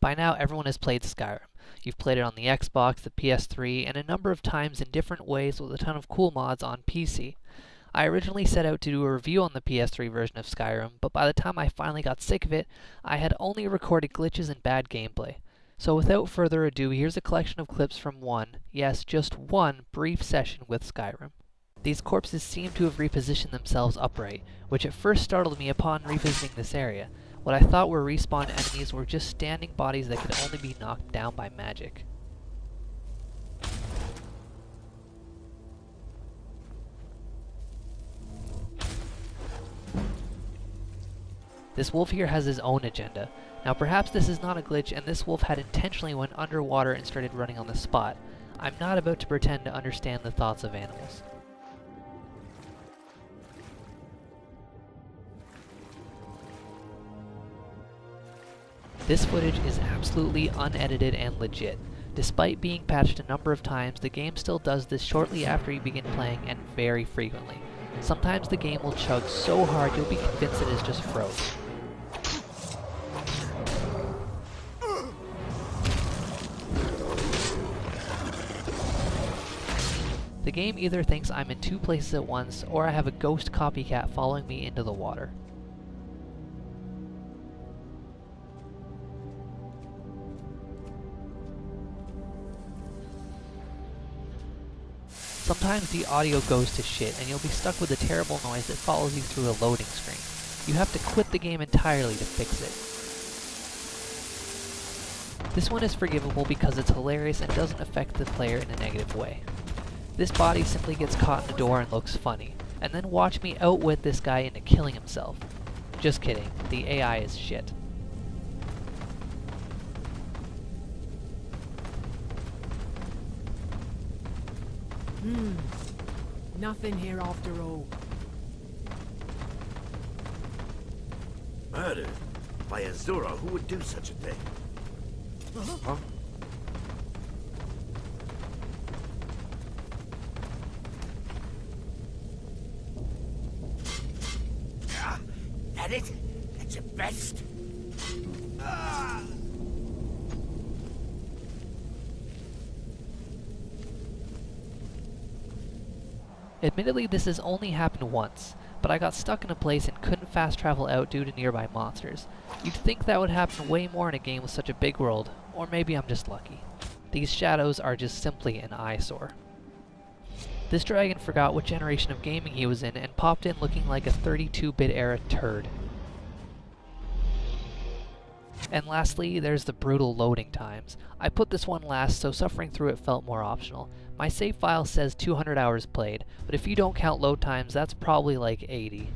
By now, everyone has played Skyrim. You've played it on the Xbox, the PS3, and a number of times in different ways with a ton of cool mods on PC. I originally set out to do a review on the PS3 version of Skyrim, but by the time I finally got sick of it, I had only recorded glitches and bad gameplay. So without further ado, here's a collection of clips from one, yes, just one, brief session with Skyrim. These corpses seem to have repositioned themselves upright, which at first startled me upon revisiting this area. What I thought were respawned enemies were just standing bodies that could only be knocked down by magic. This wolf here has his own agenda. Now perhaps this is not a glitch and this wolf had intentionally went underwater and started running on the spot. I'm not about to pretend to understand the thoughts of animals. This footage is absolutely unedited and legit. Despite being patched a number of times, the game still does this shortly after you begin playing and very frequently. Sometimes the game will chug so hard you'll be convinced it is just froze. The game either thinks I'm in two places at once, or I have a ghost copycat following me into the water. Sometimes the audio goes to shit and you'll be stuck with a terrible noise that follows you through a loading screen. You have to quit the game entirely to fix it. This one is forgivable because it's hilarious and doesn't affect the player in a negative way. This body simply gets caught in the door and looks funny, and then watch me outwit this guy into killing himself. Just kidding, the AI is shit. Nothing here after all. Murder? By Azura, who would do such a thing? Huh? That it? That's your best? Ah! Admittedly, this has only happened once, but I got stuck in a place and couldn't fast travel out due to nearby monsters. You'd think that would happen way more in a game with such a big world, or maybe I'm just lucky. These shadows are just simply an eyesore. This dragon forgot what generation of gaming he was in and popped in looking like a 32-bit era turd. And lastly, there's the brutal loading times. I put this one last, so suffering through it felt more optional. My save file says 200 hours played, but if you don't count load times, that's probably like 80.